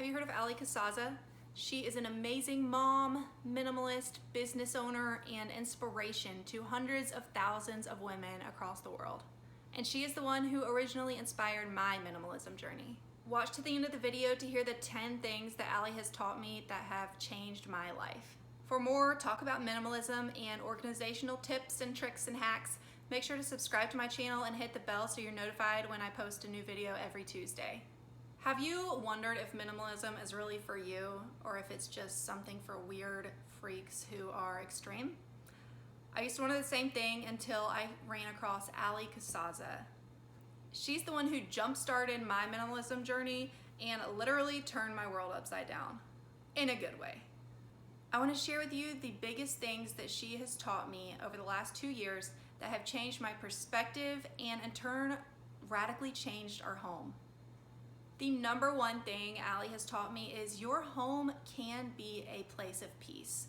Have you heard of Allie Casazza? She is an amazing mom, minimalist, business owner, and inspiration to hundreds of thousands of women across the world. And she is the one who originally inspired my minimalism journey. Watch to the end of the video to hear the 10 things that Allie has taught me that have changed my life. For more talk about minimalism and organizational tips and tricks and hacks, make sure to subscribe to my channel and hit the bell so you're notified when I post a new video every Tuesday. Have you wondered if minimalism is really for you or if it's just something for weird freaks who are extreme? I used to wonder the same thing until I ran across Allie Casazza. She's the one who jump-started my minimalism journey and literally turned my world upside down, in a good way. I want to share with you the biggest things that she has taught me over the last 2 years that have changed my perspective and in turn radically changed our home. The number one thing Allie has taught me is your home can be a place of peace.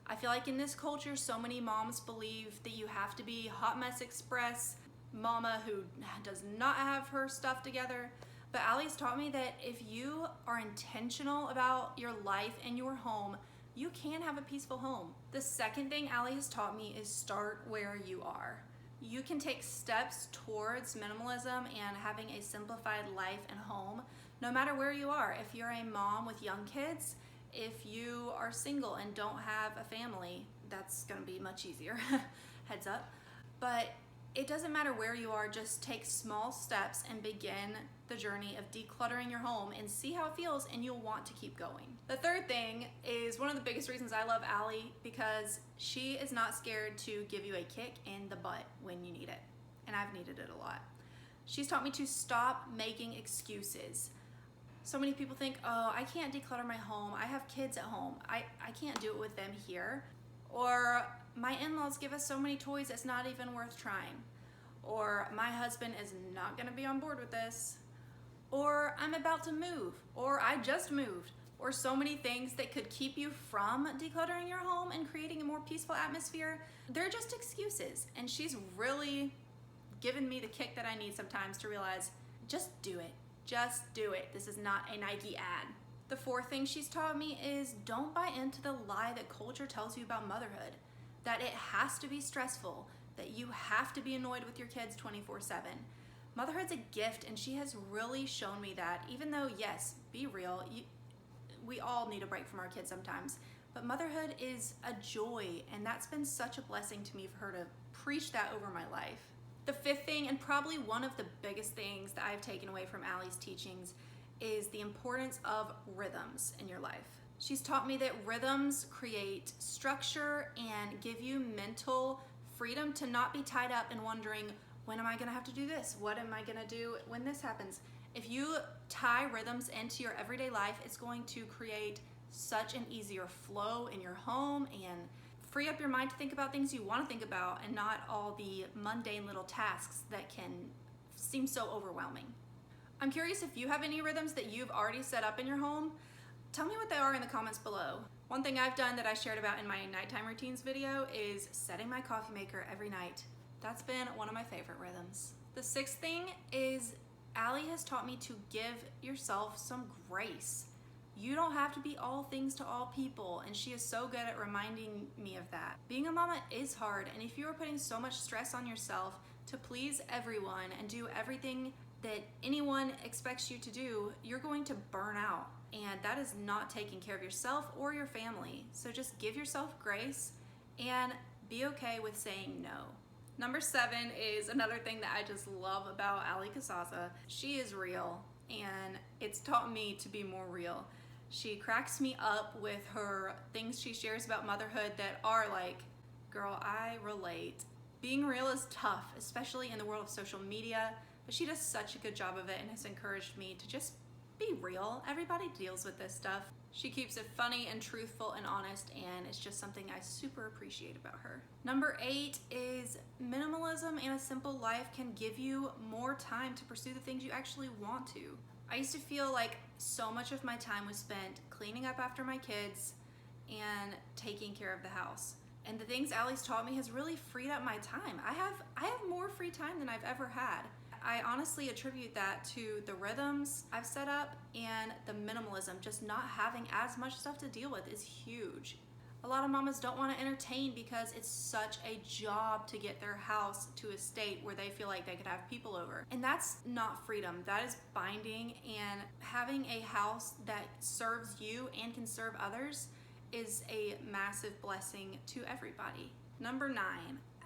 I feel like in this culture, so many moms believe that you have to be hot mess express, mama who does not have her stuff together. But Allie's taught me that if you are intentional about your life and your home, you can have a peaceful home. The second thing Allie has taught me is start where you are. You can take steps towards minimalism and having a simplified life and home no matter where you are. If you're a mom with young kids, if you are single and don't have a family, that's gonna be much easier, heads up. But it doesn't matter where you are, just take small steps and begin the journey of decluttering your home and see how it feels, and you'll want to keep going. The third thing is one of the biggest reasons I love Allie, because she is not scared to give you a kick in the butt when you need it, and I've needed it a lot. She's taught me to stop making excuses. So many people think, oh, I can't declutter my home. I have kids at home. I can't do it with them here. Or my in-laws give us so many toys it's not even worth trying. Or my husband is not gonna be on board with this. Or I'm about to move. Or I just moved. Or so many things that could keep you from decluttering your home and creating a more peaceful atmosphere. They're just excuses. And she's really given me the kick that I need sometimes to realize, just do it. Just do it. This is not a Nike ad. The fourth thing she's taught me is don't buy into the lie that culture tells you about motherhood, that it has to be stressful, that you have to be annoyed with your kids 24/7. Motherhood's a gift, and she has really shown me that, even though, yes, be real, we all need a break from our kids sometimes, but motherhood is a joy, and that's been such a blessing to me for her to preach that over my life. The fifth thing, and probably one of the biggest things that I've taken away from Allie's teachings, is the importance of rhythms in your life. She's taught me that rhythms create structure and give you mental freedom to not be tied up in wondering, when am I gonna have to do this? What am I gonna do when this happens? If you tie rhythms into your everyday life, it's going to create such an easier flow in your home and free up your mind to think about things you want to think about and not all the mundane little tasks that can seem so overwhelming. I'm curious if you have any rhythms that you've already set up in your home. Tell me what they are in the comments below. One thing I've done that I shared about in my nighttime routines video is setting my coffee maker every night. That's been one of my favorite rhythms. The sixth thing is Allie has taught me to give yourself some grace. You don't have to be all things to all people, and she is so good at reminding me of that. Being a mama is hard, and if you are putting so much stress on yourself to please everyone and do everything that anyone expects you to do, you're going to burn out, and that is not taking care of yourself or your family. So just give yourself grace and be okay with saying no. Number 7 is another thing that I just love about Allie Casazza. She is real, and it's taught me to be more real. She cracks me up with her things she shares about motherhood that are like, girl, I relate. Being real is tough, especially in the world of social media, but she does such a good job of it and has encouraged me to just be real. Everybody deals with this stuff. She keeps it funny and truthful and honest, and it's just something I super appreciate about her. Number 8 is minimalism and a simple life can give you more time to pursue the things you actually want to. I used to feel like so much of my time was spent cleaning up after my kids and taking care of the house. And the things Allie's taught me has really freed up my time. I have more free time than I've ever had. I honestly attribute that to the rhythms I've set up, and the minimalism. Just not having as much stuff to deal with is huge. A lot of mamas don't want to entertain because it's such a job to get their house to a state where they feel like they could have people over. And that's not freedom, that is binding, and having a house that serves you and can serve others is a massive blessing to everybody. Number 9,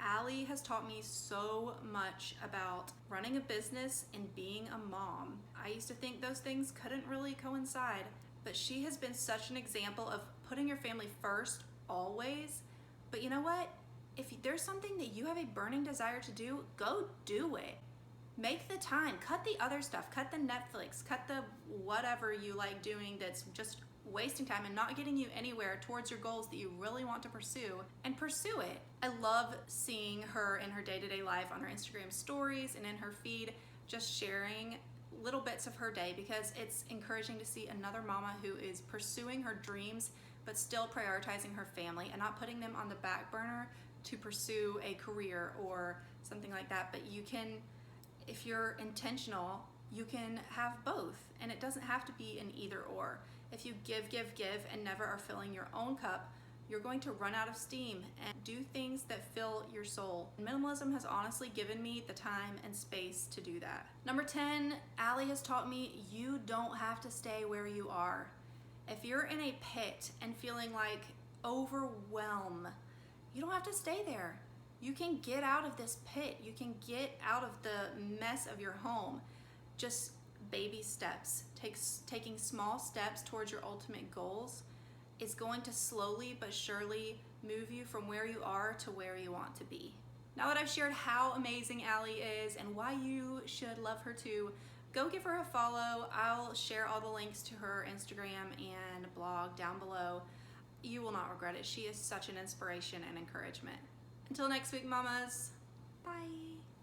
Allie has taught me so much about running a business and being a mom. I used to think those things couldn't really coincide, but she has been such an example of putting your family first always. But you know what? If there's something that you have a burning desire to do, go do it. Make the time. Cut the other stuff. Cut the Netflix. Cut the whatever you like doing that's just wasting time and not getting you anywhere towards your goals that you really want to pursue, and pursue it. I love seeing her in her day-to-day life on her Instagram stories and in her feed, just sharing little bits of her day, because it's encouraging to see another mama who is pursuing her dreams but still prioritizing her family and not putting them on the back burner to pursue a career or something like that. But you can, if you're intentional, you can have both, and it doesn't have to be an either or. If you give and never are filling your own cup, you're going to run out of steam and do things that fill your soul. And minimalism has honestly given me the time and space to do that. Number 10, Allie has taught me you don't have to stay where you are. If you're in a pit and feeling like overwhelm, you don't have to stay there. You can get out of this pit. You can get out of the mess of your home. Just baby steps. Taking small steps towards your ultimate goals is going to slowly but surely move you from where you are to where you want to be. Now that I've shared how amazing Allie is and why you should love her too, go give her a follow. I'll share all the links to her Instagram and blog down below. You will not regret it. She is such an inspiration and encouragement. Until next week, mamas. Bye.